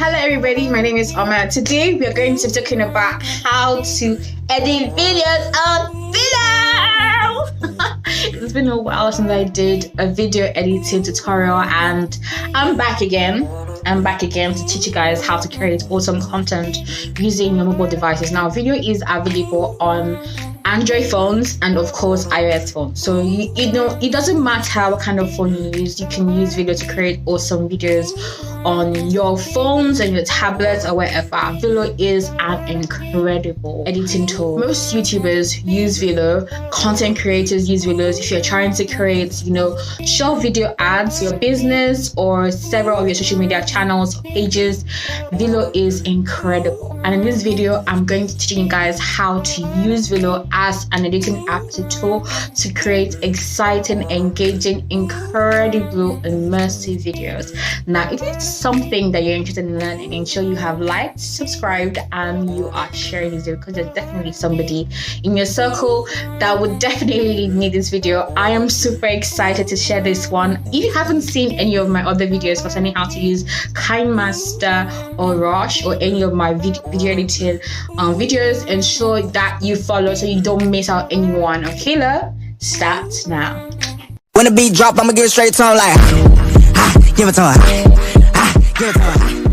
Hello everybody, my name is Oma. Today we are going to be talking about how to edit videos on Vllo. It's been a while since I did a video editing tutorial and I'm back again. To teach you guys how to create awesome content using your mobile devices. Now, Vllo is available on Android phones and of course iOS phones. So you know it doesn't matter what kind of phone you use. You can use Vllo to create awesome videos on your phones and your tablets or wherever. Vllo is an incredible editing tool. Most YouTubers use Vllo. Content creators use Vllo. If you're trying to create, short video ads, your business or several of your social media channels or pages, Vllo is incredible. And in this video, I'm going to teach you guys how to use Vllo as an editing app tool to create exciting, engaging, incredible, immersive videos. Now, if it's something that you're interested in learning, ensure you have liked, subscribed, and you are sharing this video because there's definitely somebody in your circle that would definitely need this video. I am super excited to share this one. If you haven't seen any of my other videos concerning how to use KineMaster or Rush or any of my video editing videos, ensure that you follow so you don't miss out anyone. Okay, let's start now. When the beat drop, I'ma give it straight to him like, give it to him. Give it to him.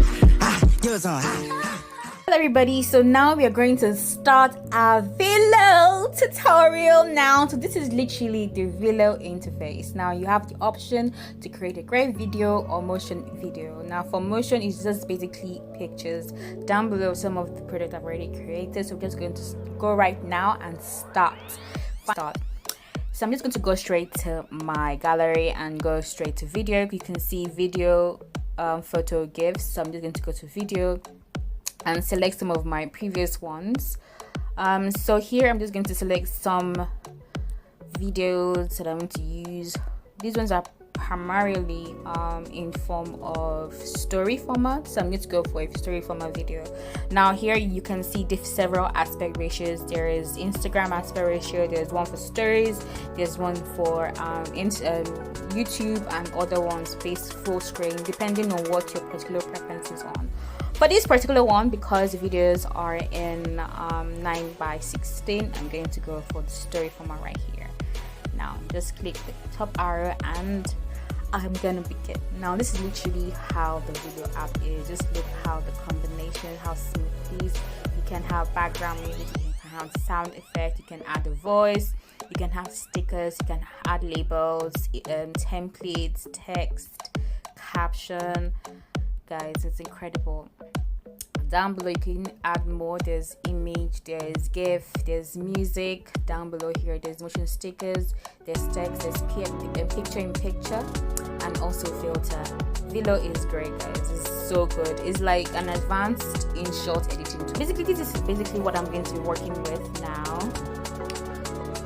Give it to him. Hello everybody, so now we are going to start our Vllo tutorial now. So this is literally the Vllo interface. Now you have the option to create a great video or motion video. Now for motion, it's just basically pictures. Down below some of the products I've already created, so we're just going to go right now and start. So I'm just going to go straight to my gallery and go straight to video. You can see video, photo gifs. So I'm just going to go to video and select some of my previous ones. So here I'm just going to select some videos that I'm going to use. These ones are primarily in form of story format, so I'm going to go for a story format video. Now here you can see several aspect ratios. There is Instagram aspect ratio, there's one for stories, there's one for YouTube, and other ones based full screen depending on what your particular preference is on. For this particular one, because the videos are in 9:16, I'm going to go for the story format right here. Now just click the top arrow and I'm gonna begin. Now this is literally how the Vllo app is. Just look how the combination, how smooth it is. You can have background music, you can have sound effect, you can add a voice, you can have stickers, you can add labels, templates, text, caption. Guys, it's incredible. Down below you can add more. There's image, there's GIF, there's music. Down below here there's motion stickers, there's text, there's picture in picture, and also filter. Vllo is great, guys. It's so good. It's like an advanced in short editing tool. Basically, this is basically what I'm going to be working with now.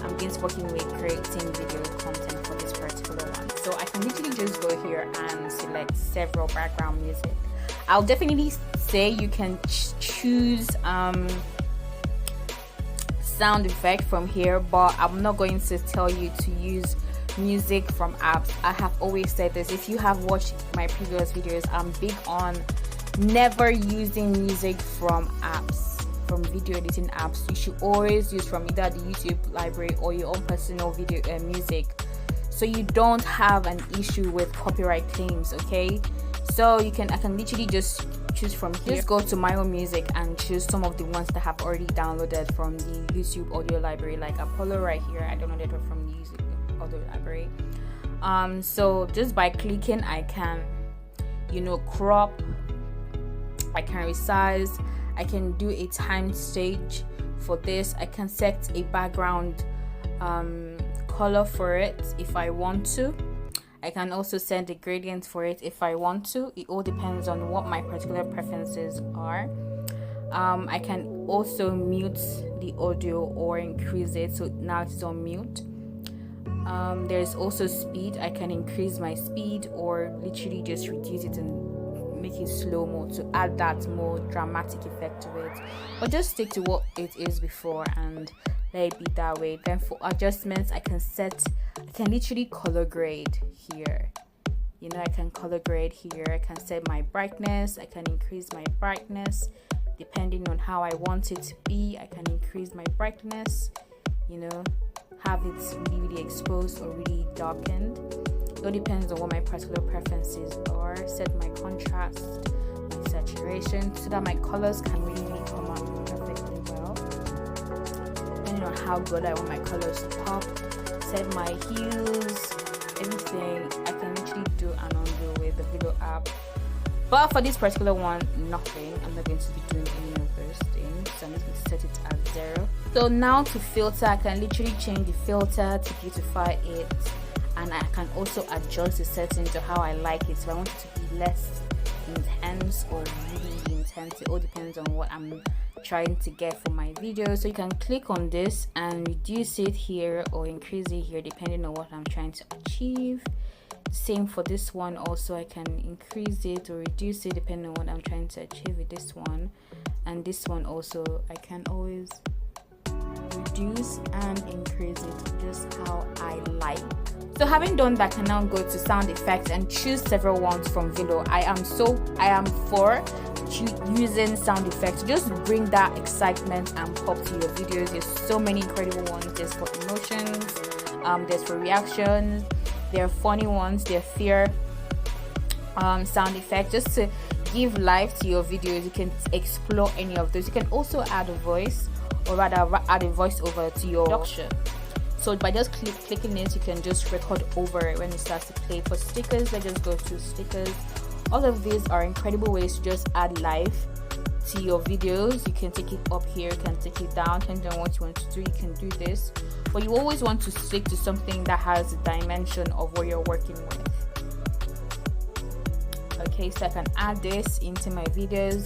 I'm going to be working with creating video content for this particular one. So I can literally just go here and select several background music. I'll definitely say you can choose sound effect from here, but I'm not going to tell you to use music from apps. I have always said this. If you have watched my previous videos, I'm big on never using music from apps, from video editing apps. You should always use from either the YouTube library or your own personal video music, so you don't have an issue with copyright claims. Okay, so I can literally just choose from here. Just go to my own music and choose some of the ones that I have already downloaded from the YouTube audio library, like Apollo right here. I downloaded it from the YouTube audio library. So just by clicking, I can crop, I can resize, I can do a time stage for this. I can set a background color for it if I want to. I can also set a gradient for it if I want to. It all depends on what my particular preferences are. I can also mute the audio or increase it, so now it's on mute. There's also speed. I can increase my speed or literally just reduce it and make it slow-mo to add that more dramatic effect to it, or just stick to what it is before and let it be that way. Then for adjustments, I can literally color grade here. You know, I can color grade here. I can set my brightness. I can increase my brightness depending on how I want it to be. I can increase my brightness, you know, have it really exposed or really darkened. It all depends on what my particular preferences are. Set my contrast, my saturation, so that my colors can really come out perfectly well. Depending on how good I want my colors to pop. Set my hues, everything. I can literally do and undo with the Vllo app. But for this particular one, nothing. I'm not going to be doing any of those things. So I'm just going to set it at 0. So now to filter, I can literally change the filter to beautify it. And I can also adjust the settings to how I like it. So I want it to be less intense or really intense. It all depends on what I'm trying to get for my video. So you can click on this and reduce it here or increase it here depending on what I'm trying to achieve. Same for this one also. I can increase it or reduce it depending on what I'm trying to achieve with this one. And this one also, I can always reduce and increase it just how I like. So having done that, I can now go to sound effects and choose several ones from Vllo. I am for using sound effects. Just bring that excitement and pop to your videos. There's so many incredible ones. There's for emotions, there's for reactions, there are funny ones, there are fear sound effects, just to give life to your videos. You can explore any of those. You can also add a voice, or rather add a voiceover to your production. So by just clicking it, you can just record over it when it starts to play. For stickers, let's just go to stickers. All of these are incredible ways to just add life to your videos. You can take it up here, you can take it down, depending on what you want to do. You can do this, but you always want to stick to something that has a dimension of what you're working with. Okay, so I can add this into my videos.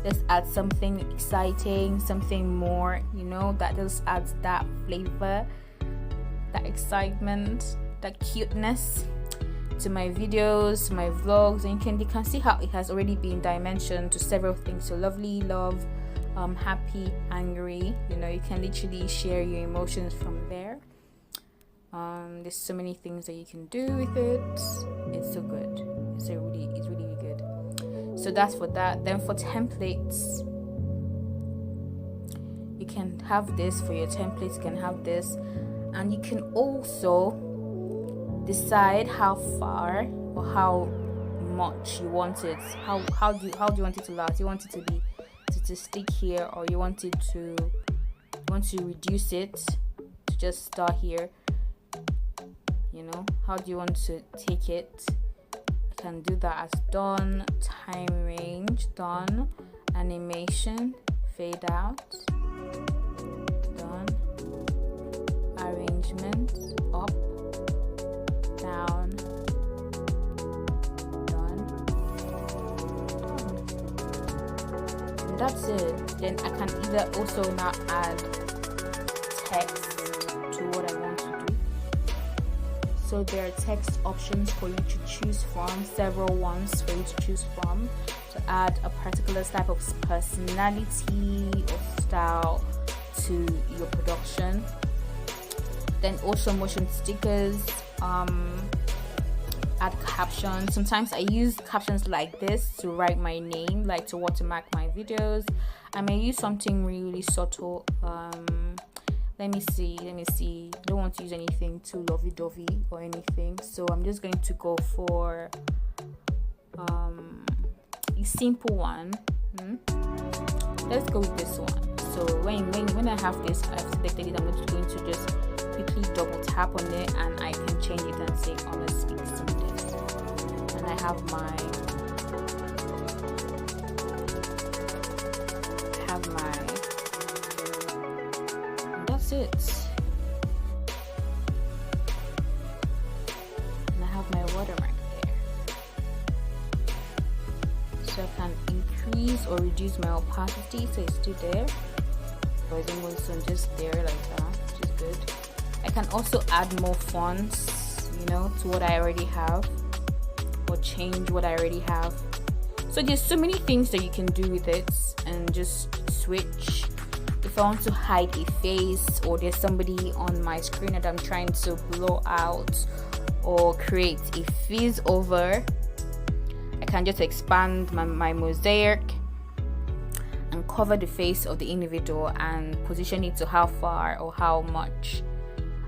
Let's add something exciting, something more, you know, that just adds that flavor, that excitement, that cuteness to my videos, my vlogs. And you can see how it has already been dimensioned to several things. So lovely, love, happy, angry. You know, you can literally share your emotions from there. There's so many things that you can do with it. It's so good. It's really good. So that's for that. Then for templates, you can have this for your templates. You can have this, and you can also decide how far or how much you want it. How do you want it to last? You want it to be to stick here, or you want to reduce it to just start here. You know, how do you want to take it? You can do that as done, time range, done, animation, fade out, done, arrangement, up, down, done. And that's it. Then I can either also now add text to what I want to do. So there are text options for you to choose from, several ones for you to choose from, to add a particular type of personality or style to your production. Then also motion stickers, add captions. Sometimes I use captions like this to write my name, like to watermark my videos. I may use something really subtle. Let me see. I don't want to use anything too lovey-dovey or anything, so I'm just going to go for a simple one. Let's go with this one. So when I have this, I've selected it. I'm going to just quickly double tap on it, and I can change it and say honestly some this. And I have that's it. And I have my watermark there. So I can increase or reduce my opacity, so it's still there. For example, so just there like that, which is good. I can also add more fonts, you know, to what I already have, or change what I already have. So there's so many things that you can do with it, and just switch. If I want to hide a face, or there's somebody on my screen that I'm trying to blow out, or create a fizz over, I can just expand my mosaic and cover the face of the individual and position it to how far or how much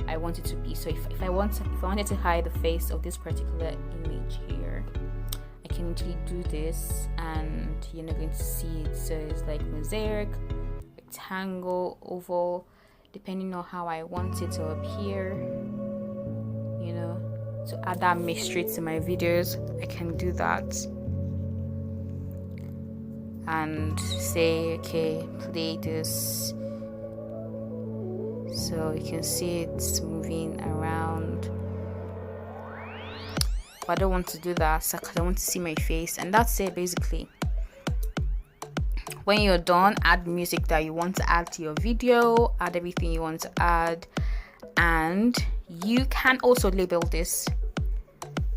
I want it to be. So if I wanted to hide the face of this particular image here, I can actually do this and you're not going to see it. So it's like mosaic, rectangle, oval, depending on how I want it to appear, you know, to add that mystery to my videos. I can do that and say, okay, play this, so you can see it's moving around. But I don't want to do that because I want to see my face, and that's it basically. When you're done, add music that you want to add to your video, add everything you want to add, and you can also label this.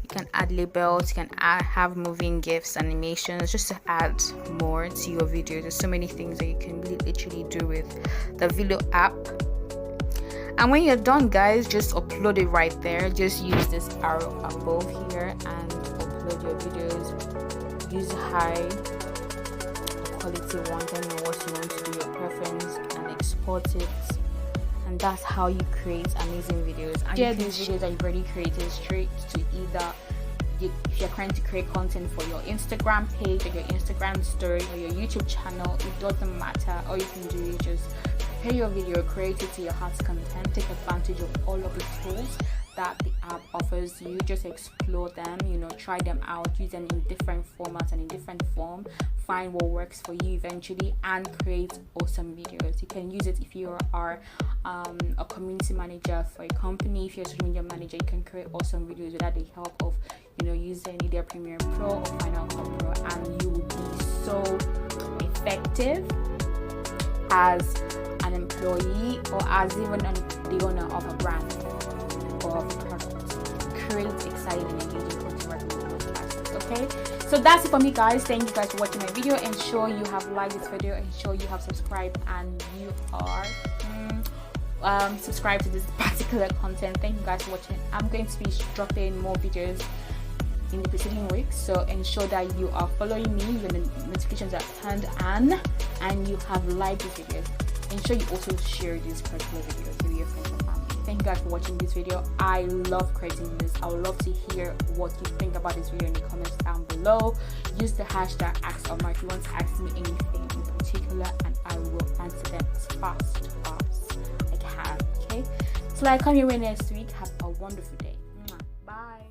You can add labels, you can have moving GIFs, animations, just to add more to your video. There's so many things that you can literally do with the Vllo app. And when you're done, guys, just upload it right there. Just use this arrow above here and upload your videos. Use high quality one, depending on what you want to do, your preference, and export it. And that's how you create amazing videos. And share these videos that you've already created straight to either if you're trying to create content for your Instagram page or your Instagram story or your YouTube channel. It doesn't matter. All you can do is just prepare your video, create it to your heart's content, take advantage of all of the tools that the app offers you. Just explore them, you know, try them out, use them in different formats and in different form, find what works for you eventually, and create awesome videos. You can use it if you are a community manager for a company. If you're a social media manager, you can create awesome videos without the help of, you know, using either Premiere Pro or Final Cut Pro, and you will be so effective as an employee or as even the owner of a brand or of a product. Create exciting and engaging content working with those aspects. Okay, so that's it for me, guys. Thank you guys for watching my video. Ensure you have liked this video, ensure you have subscribed, and you are subscribed to this particular content. Thank you guys for watching. I'm going to be dropping more videos in the preceding weeks, so ensure that you are following me when the notifications are turned on and you have liked these videos. Ensure you also share these particular videos with your friends and family. Thank you guys for watching this video. I love creating this. I would love to hear what you think about this video in the comments down below. Use the hashtag #AskOmar if you want to ask me anything in particular, and I will answer them as fast as I can. Okay, so I come your way next week. Have a wonderful day. Bye.